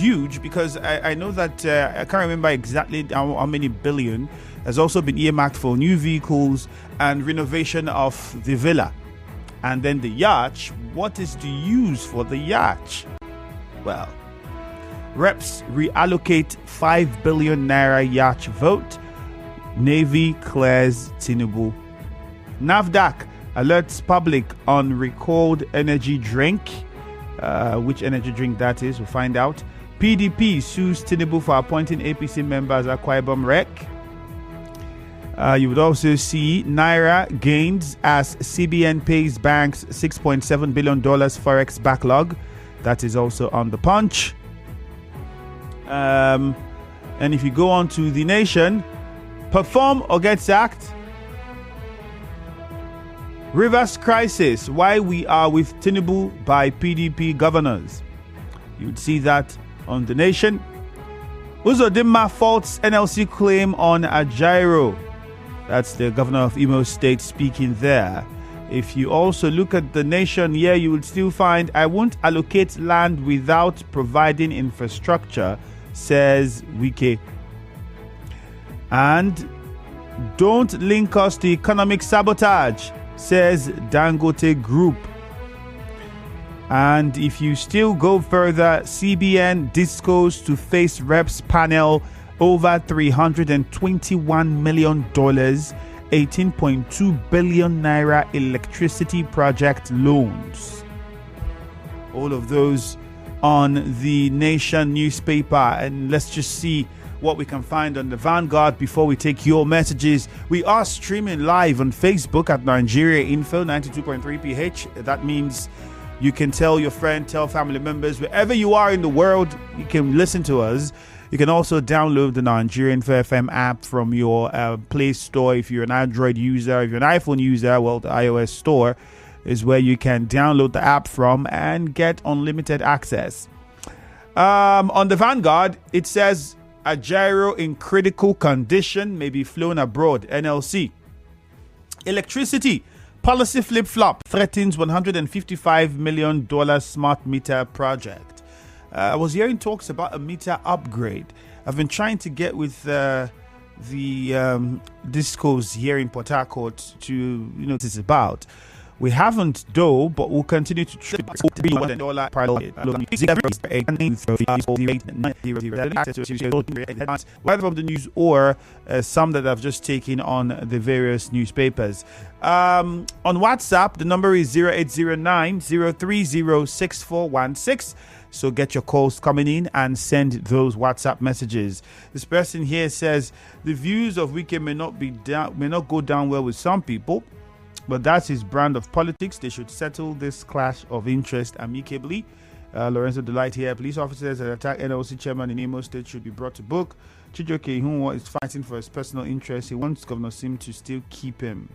huge because I know that I can't remember exactly how many billion has also been earmarked for new vehicles and renovation of the villa. And then the yacht, what is the use for the yacht? Well, reps reallocate 5 billion naira yacht vote. Navy clears Tinubu. NAFDAC alerts public on recalled energy drink. Which energy drink that is, we'll find out. PDP sues Tinubu for appointing APC members at Akwa Ibom Rec. You would also see Naira gains as CBN pays banks $6.7 billion forex backlog. That is also on the Punch. And if you go on to The Nation, perform or get sacked. Rivers crisis, why we are with Tinubu by PDP governors. You would see that on The Nation. Uzodinma faults NLC claim on Ajaero. That's the governor of Imo State speaking there. If you also look at The Nation here, you will still find, I won't allocate land without providing infrastructure, says Wike. And don't link us to economic sabotage, says Dangote Group. And if you still go further, CBN discos to face reps panel over $321 million, 18.2 billion naira electricity project loans. All of those on The Nation newspaper. And let's just see what we can find on the Vanguard before we take your messages. We are streaming live on Facebook at Nigeria Info 92.3 PH. That means you can tell your friend, tell family members, wherever you are in the world, you can listen to us. You can also download the Nigerian FM app from your Play Store. If you're an Android user, if you're an iPhone user, well, the iOS Store is where you can download the app from and get unlimited access. On the Vanguard, it says Ajaero in critical condition, may be flown abroad. NLC. Electricity policy flip-flop threatens $155 million smart meter project. I was hearing talks about a meter upgrade. I've been trying to get with the discos here in Port Harcourt to what it's about. We haven't though, but we'll continue to trip $1 whether from the news or some that I've just taken on the various newspapers. On WhatsApp, the number is 0809-030-6416. So get your calls coming in and send those WhatsApp messages. This person here says the views of Wike may not go down well with some people, but that's his brand of politics. They should settle this clash of interest amicably. Lorenzo Delight here. Police officers that attack NLC chairman in Imo State should be brought to book. Chijioke Ihunwa is fighting for his personal interest. He wants Governor Sim to still keep him.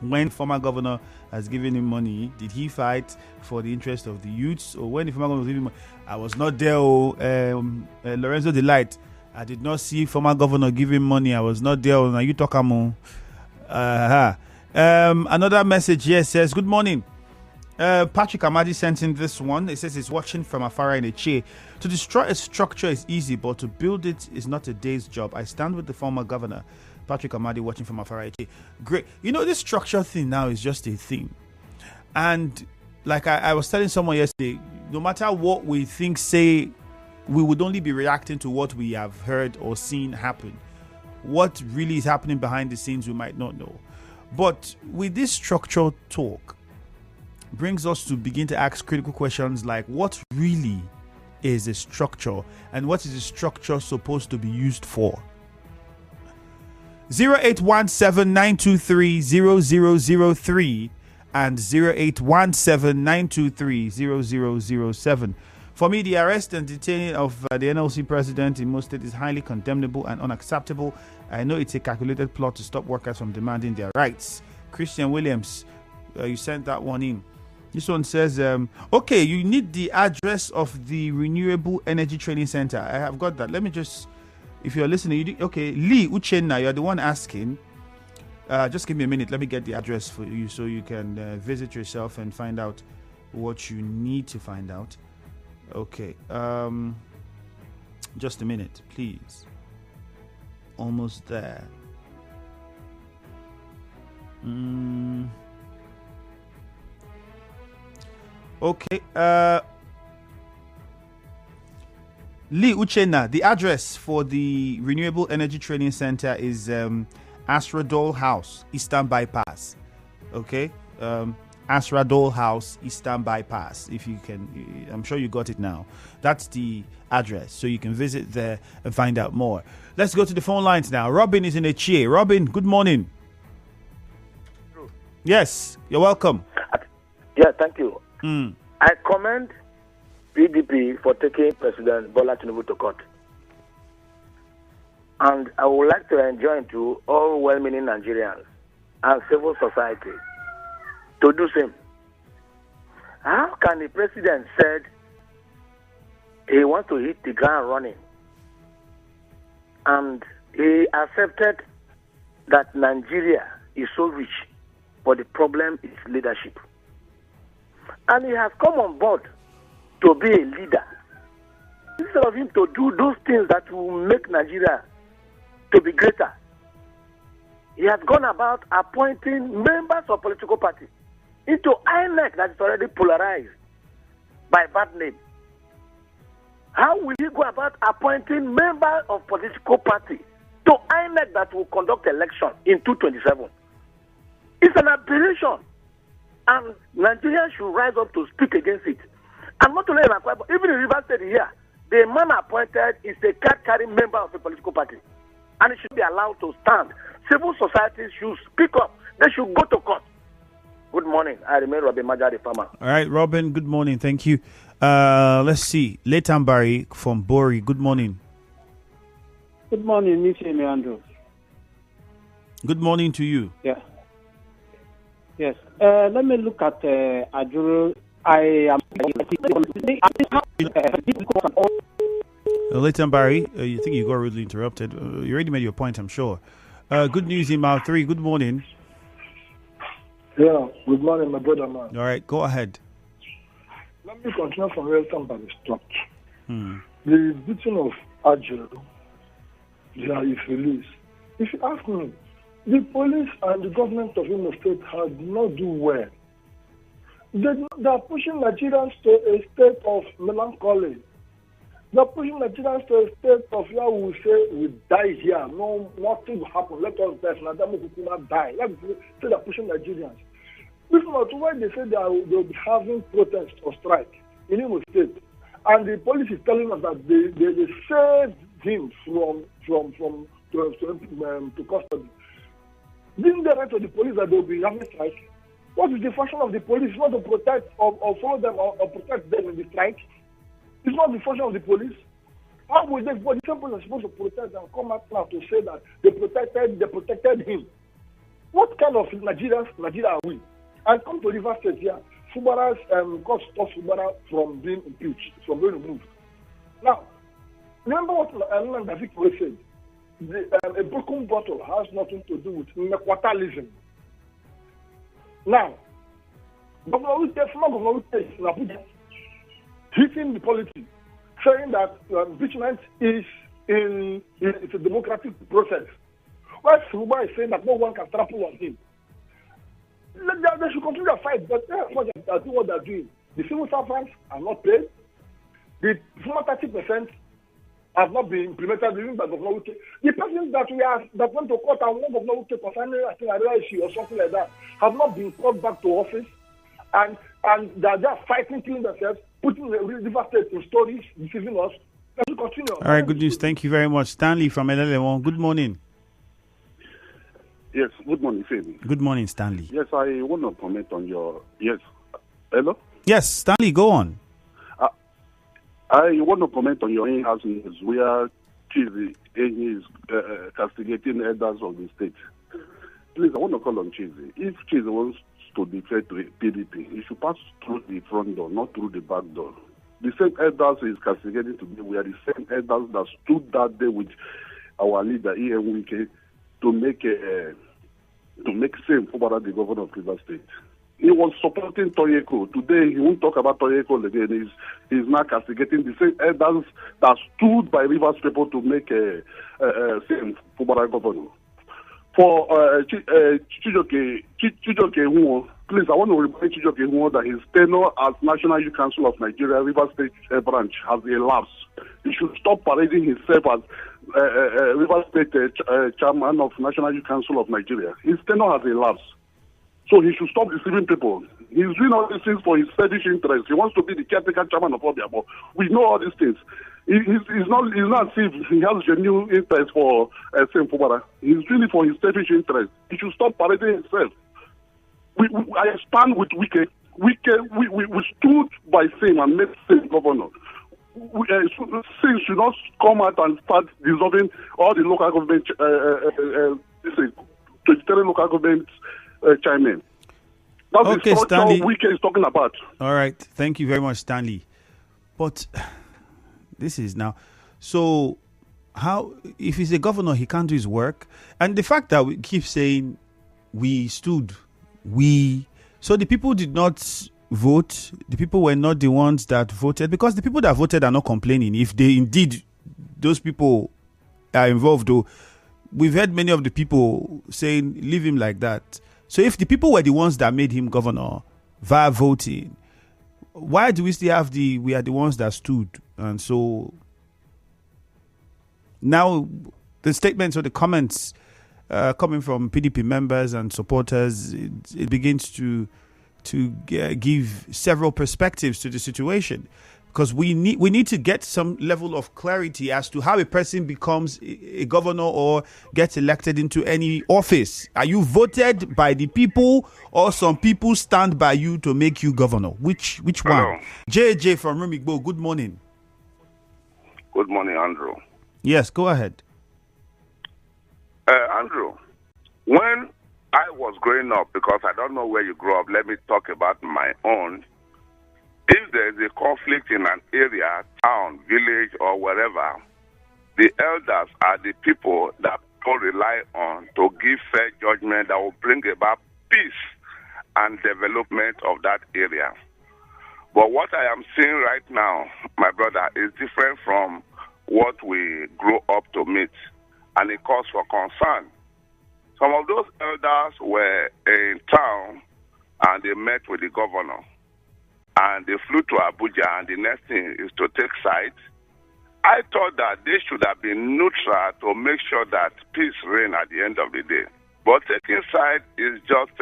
When former governor has given him money, did he fight for the interest of the youths? Or when the former governor was giving money? I was not there. Lorenzo Delight. I did not see former governor giving money. I was not there. Now you talk about. Another message here says, good morning. Patrick Amadi sent in this one. It says he's watching from afar in a chair. To destroy a structure is easy, but to build it is not a day's job. I stand with the former governor. Patrick Amadi watching from afar in a chair. Great. This structure thing now is just a thing. And like I was telling someone yesterday, no matter what we think, say, we would only be reacting to what we have heard or seen happen. What really is happening behind the scenes, we might not know. But with this structural talk, brings us to begin to ask critical questions like what really is a structure and what is a structure supposed to be used for? 0817-923-0003 and 0817-923-0007. For me, the arrest and detaining of the NLC president in most states is highly condemnable and unacceptable. I know it's a calculated plot to stop workers from demanding their rights. Christian Williams, you sent that one in. This one says, okay, you need the address of the Renewable Energy Training Center. I have got that. Let me just, if you're listening, okay, Lee Uchenna, you're the one asking. Just give me a minute. Let me get the address for you so you can visit yourself and find out what you need to find out. Okay. Just a minute, please. Almost there. Okay. Lee Uchenna, the address for the Renewable Energy Training Center is Asradol House, Eastern Bypass. Okay. Asradol House, Eastern Bypass. If you can, I'm sure you got it now. That's the address, so you can visit there and find out more. Let's go to the phone lines now. Robin is in a chair. Robin, good morning. Yes, you're welcome. Yeah, thank you. I commend PDP for taking President Bola Tinubu to court. And I would like to enjoin to all well-meaning Nigerians and civil society to do same. How can the president said he wants to hit the ground running, and he accepted that Nigeria is so rich, but the problem is leadership, and he has come on board to be a leader instead of him to do those things that will make Nigeria to be greater. He has gone about appointing members of political parties into INEC that is already polarized by bad name. How will he go about appointing members of political party to INEC that will conduct election in 2027? It's an aberration, and Nigerians should rise up to speak against it. And not only in Akwa Ibom, even in Rivers State here, the man appointed is a card-carrying member of a political party, and it should be allowed to stand. Civil society should speak up. They should go to court. Good morning. I remain Robin Maja, the farmer. All right, Robin, good morning. Thank you. Let's see. Leighton Barry from Bori. Good morning. Good morning, Mr. Leandro. Good morning to you. Yeah. Yes. Let me look at Ajuru. Leighton Barry, you think you got rudely interrupted. You already made your point, I'm sure. Good news in Mile 3. Good morning. Yeah, good morning, my brother, man. All right, go ahead. Let me continue from where somebody stopped. The beating of Ajuru, there is release. If you ask me, the police and the government of Imo State did not do well. They are pushing Nigerians to a state of melancholy. They are pushing Nigerians to a state of where we say we die here. No, nothing will happen. Let us die. Nadamo Kukuma die. Let us say they are pushing Nigerians. This is not why they say they will be having protest or strike in Imo State. And the police is telling us that they saved him to custody. Didn't they write to the police that they will be having strike? What is the function of the police? Not to protect or follow them or protect them in the strike. It's not the function of the police. How would they? But the same police are supposed to protect and come out now to say that they protected him. What kind of Nigeria are we? And come to Rivers State here, Fubara's court stops Fubara from being impeached, from being removed. Now, remember what David said. A broken bottle has nothing to do with Mekwatalism. Now, Governor Wike is in Abuja, hitting the policy, saying that impeachment is it's a democratic process. While Suba is saying that no one can trample on him. They should continue the fight, but that's what they're doing. The civil servants are not paid. The former 30% have not been implemented even by Governor Wike. The persons that went to court and won Governor Wike concerning an issue or something like that have not been called back to office, and they're just fighting, killing themselves, putting the River State in stories, deceiving us. Let me continue. All right, good news. Thank you very much. Stanley from LLM1. Good morning. Yes, good morning, Femi. Good morning, Stanley. Yes, I want to comment on your... Yes. Hello? Yes, Stanley, go on. I want to comment on your in-house news where Chizi is castigating elders of the state. Please, I want to call on Chizi. If Chizi wants to declare to PDP, he should pass through the front door, not through the back door. The same elders he is castigating today were the same elders that stood that day with our leader, E.M. Wike, to make same Fubara the governor of Rivers State. He was supporting Toyeko. Today, he won't talk about Toyeko again. He's now castigating the same elders that stood by Rivers people to make a same Fubara governor. For Chijioke Nwuo, please, I want to remind Chijioke Nwuo that his tenure as National Youth Council of Nigeria, Rivers State branch, has elapsed. He should stop parading himself as Rivers State chairman of National Youth Council of Nigeria. His tenure has elapsed. So he should stop deceiving people. He's doing all these things for his selfish interest. He wants to be the caretaker chairman of Obia, but we know all these things. He's not as if he has genuine interest for Sam Fubara. He's doing it for his selfish interest. He should stop parading himself. I stand with Wike. We stood by Sam and made Sam governor. Sam should not come out and start dissolving all the local government, 23 local governments chime in. That's okay, the structure Stanley. Wike is talking about. All right. Thank you very much, Stanley. But this is now. So, how, if he's a governor, he can't do his work? And the fact that we keep saying we stood, so the people did not vote. The people were not the ones that voted, because the people that voted are not complaining. If they indeed, those people are involved, though, we've heard many of the people saying, leave him like that. So if the people were the ones that made him governor via voting, why do we still have we are the ones that stood? And so now the statements or the comments coming from PDP members and supporters, it begins to give several perspectives to the situation, because we need to get some level of clarity as to how a person becomes a governor or gets elected into any office. Are you voted by the people, or some people stand by you to make you governor? Which Hello. one? JJ from Rumigbo, good morning. Good morning, Andrew. Yes, go ahead. Andrew, when I was growing up, because I don't know where you grew up, let me talk about my own. If there is a conflict in an area, town, village, or wherever, the elders are the people that people rely on to give fair judgment that will bring about peace and development of that area. But what I am seeing right now, my brother, is different from what we grew up to meet, and it calls for concern. Some of those elders were in town and they met with the governor. And they flew to Abuja, and the next thing is to take sides. I thought that they should have been neutral to make sure that peace reign at the end of the day. But taking side is just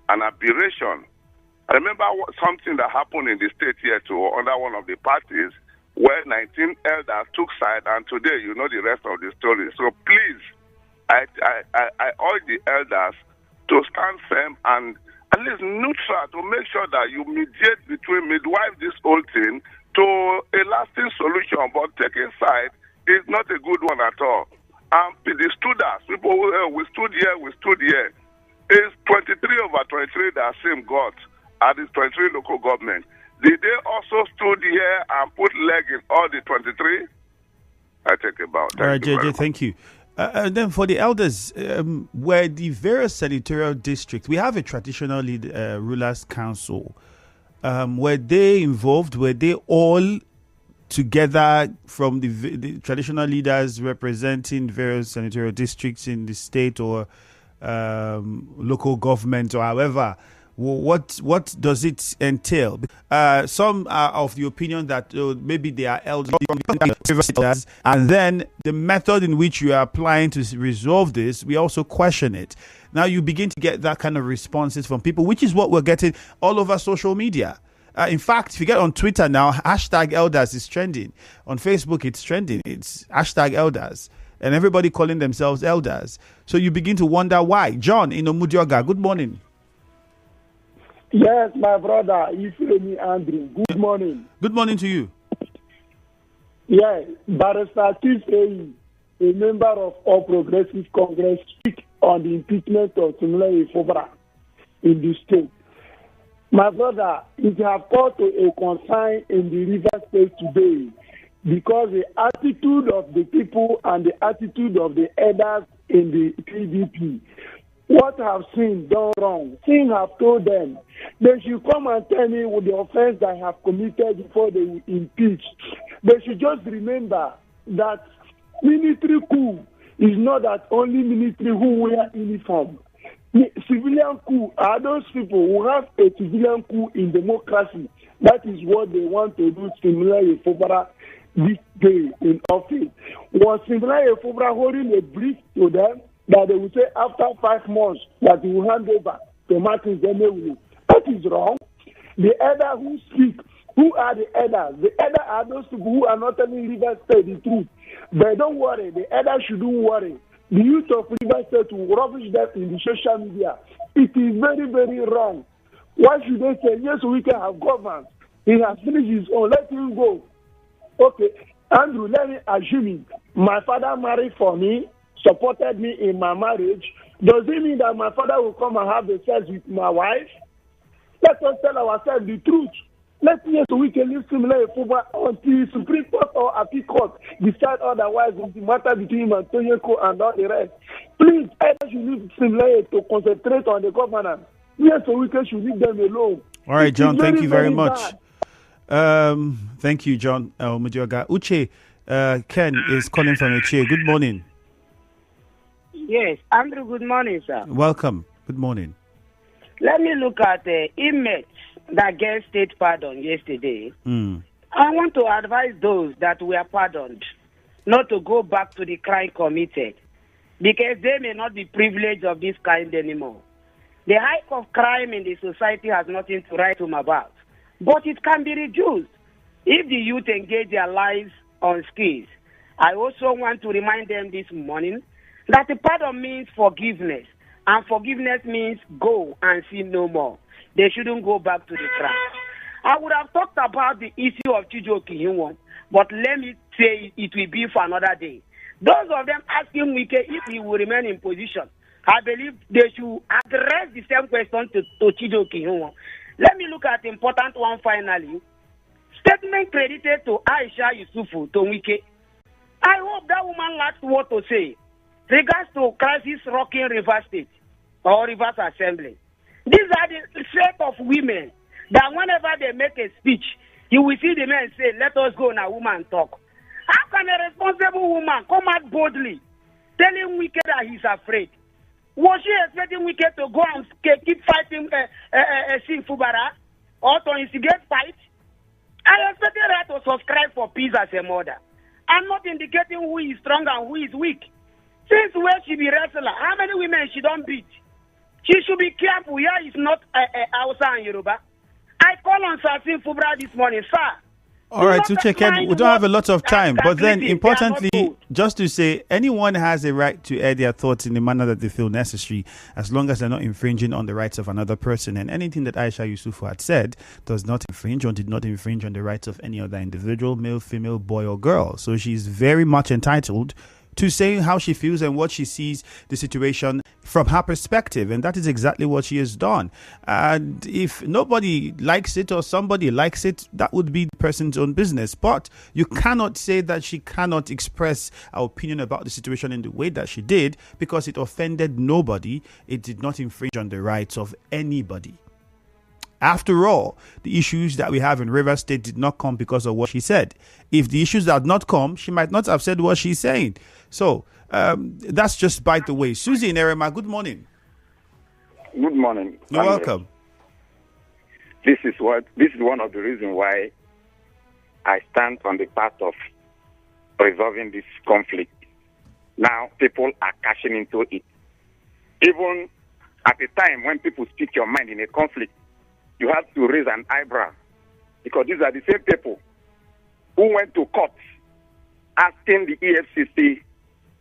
an aberration. I remember something that happened in the state here too, under one of the parties, where 19 elders took side, and today you know the rest of the story. So please, I urge the elders to stand firm and at least neutral, to make sure that you mediate midwife this whole thing to a lasting solution. But taking side is not a good one at all. The students, people who we stood here. It's 23 over 23 that same got at the 23 local government. Did they also stood here and put leg in all the 23? I take it back. All right, JJ, thank you. And then for the elders, where the various senatorial districts, we have a traditional rulers council. Were they involved? Were they all together from the traditional leaders representing various senatorial districts in the state or local government, or however? What does it entail? Some are of the opinion that maybe they are elders, and then the method in which you are applying to resolve this, we also question it. Now you begin to get that kind of responses from people, which is what we're getting all over social media. In fact, if you get on Twitter now, #elders is trending. On Facebook, it's trending. It's #elders. And everybody calling themselves elders. So you begin to wonder why. John in Omudioga, good morning. Yes, my brother, Ifemi Andrew. Good morning. Good morning to you. Yes, Barrister Kisei, a member of All Progressive Congress, speak on the impeachment of Tumile Ifobra in the state. My brother, it has called to a concern in the River State today, because the attitude of the people and the attitude of the elders in the PDP what have sin done wrong? Sin have told them. They should come and tell me with the offense they have committed before they will impeach. They should just remember that military coup is not that only military who wear uniform. Civilian coup are those people who have a civilian coup in democracy. That is what they want to do similarly for this day in office. Was similarly for holding a brief to them that they will say after 5 months that he will hand over to Martin Zemewu. That is wrong. The elder who speak, who are the elders? The elders are those people who are not telling Rivers State the truth. But don't worry, the elders shouldn't worry. The youth of Rivers State will rubbish them in the social media. It is very, very wrong. Why should they say, yes, we can have government? He has finished his own. Let him go. Okay, Andrew, let me assume it. My father married for me, supported me in my marriage. Does it mean that my father will come and have the sex with my wife? Let us tell ourselves the truth. Let's hear so we can live similar until the Supreme Court or Appeal Court decide otherwise on the matter between Antonio and all the rest. Please, either should live similar to concentrate on the governance. Yes, so we should leave them alone. All right, John, thank you very much. Thank you, John Mudioga. Uche, Ken is calling from Uche. Good morning. Yes, Andrew, good morning, sir. Welcome. Good morning. Let me look at the inmates that gave state pardon yesterday. I want to advise those that were pardoned not to go back to the crime committed because they may not be privileged of this kind anymore. The hike of crime in the society has nothing to write home about, but it can be reduced if the youth engage their lives on skills. I also want to remind them this morning that the pardon means forgiveness, and forgiveness means go and sin no more. They shouldn't go back to the crime. I would have talked about the issue of Chijioke Hinwon, but let me say it will be for another day. Those of them asking Wike if he will remain in position, I believe they should address the same question to Chijioke Hinwon. Let me look at the important one finally. Statement credited to Aisha Yusufu to Wike. I hope that woman lacks what to say regards to crisis rocking Rivers State or Rivers Assembly. These are the set of women that whenever they make a speech, you will see the men say, let us go now, woman talk. How can a responsible woman come out boldly telling Wike that he's afraid? Was she expecting Wike to go and keep fighting Sin Fubara or to instigate fight? I expected her to subscribe for peace as a mother. I'm not indicating who is strong and who is weak. Since where she be wrestler, how many women she don't beat? She should be careful. Here is not Hausa and Yoruba. I call on Sin Fubara this morning, sir. All right, to check in, we don't have a lot of time, but then importantly, just to say, anyone has a right to air their thoughts in the manner that they feel necessary, as long as they're not infringing on the rights of another person. And anything that Aisha Yusufu had said does not infringe or did not infringe on the rights of any other individual, male, female, boy, or girl. So she's very much entitled to say how she feels and what she sees the situation from her perspective. And that is exactly what she has done. And if nobody likes it or somebody likes it, that would be the person's own business. But you cannot say that she cannot express her opinion about the situation in the way that she did because it offended nobody. It did not infringe on the rights of anybody. After all, the issues that we have in Rivers State did not come because of what she said. If the issues had not come, she might not have said what she's saying. So that's just by the way. Susie in Erema, good morning. Good morning. You're welcome. This is one of the reasons why I stand on the path of resolving this conflict. Now people are cashing into it. Even at the time when people speak your mind in a conflict, you have to raise an eyebrow because these are the same people who went to court asking the EFCC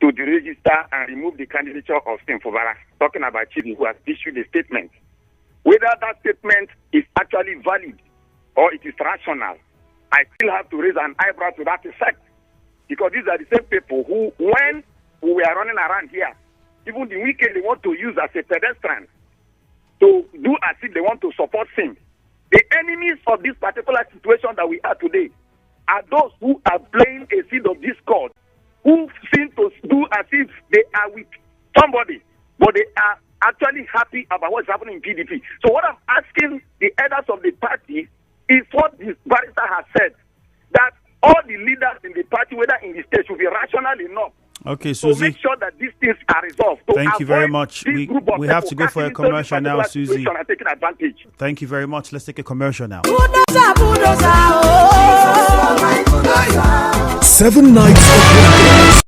to deregister and remove the candidature of Sin Fubara, talking about Chidi, who has issued a statement. Whether that statement is actually valid or it is rational, I still have to raise an eyebrow to that effect because these are the same people who, when we were running around here, even the weekend they want to use as a pedestrian to do as if they want to support him. The enemies of this particular situation that we are today are those who are playing a seed of discord, who seem to do as if they are with somebody, but they are actually what's happening in PDP. So what I'm asking the elders of the party is what this barrister has said, that all the leaders in the party, whether in the state, should be rational enough. Okay, to Susie. make sure that these things are resolved. Thank you very much. We have to go for a commercial now, Susie. Taking advantage. Thank you very much. Let's take a commercial now. 7 nights of